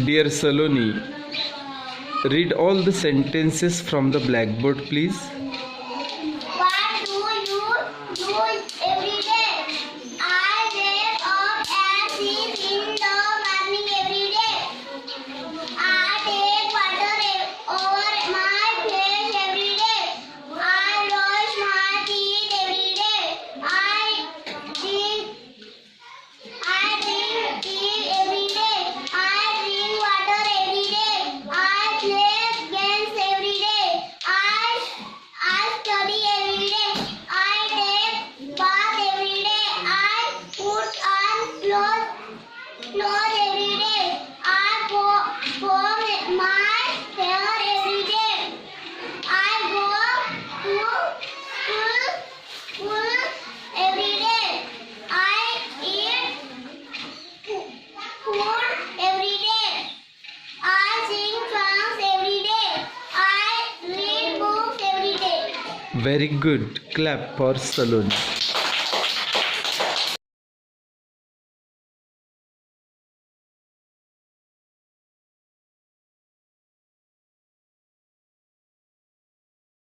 Dear Saloni, read all the sentences from the blackboard, please. What do you do every day? I wake up and sit in the morning every day. I take water over my face every day. I brush my teeth every day. I drink tea every day. I drink water every day. I play games every day. I study every day. I take bath every day. I put on clothes every day. I comb my hair every day. I go to school every day. I eat food every day. I sing songs every day. I read books every day. Very good. Clap for Saloni.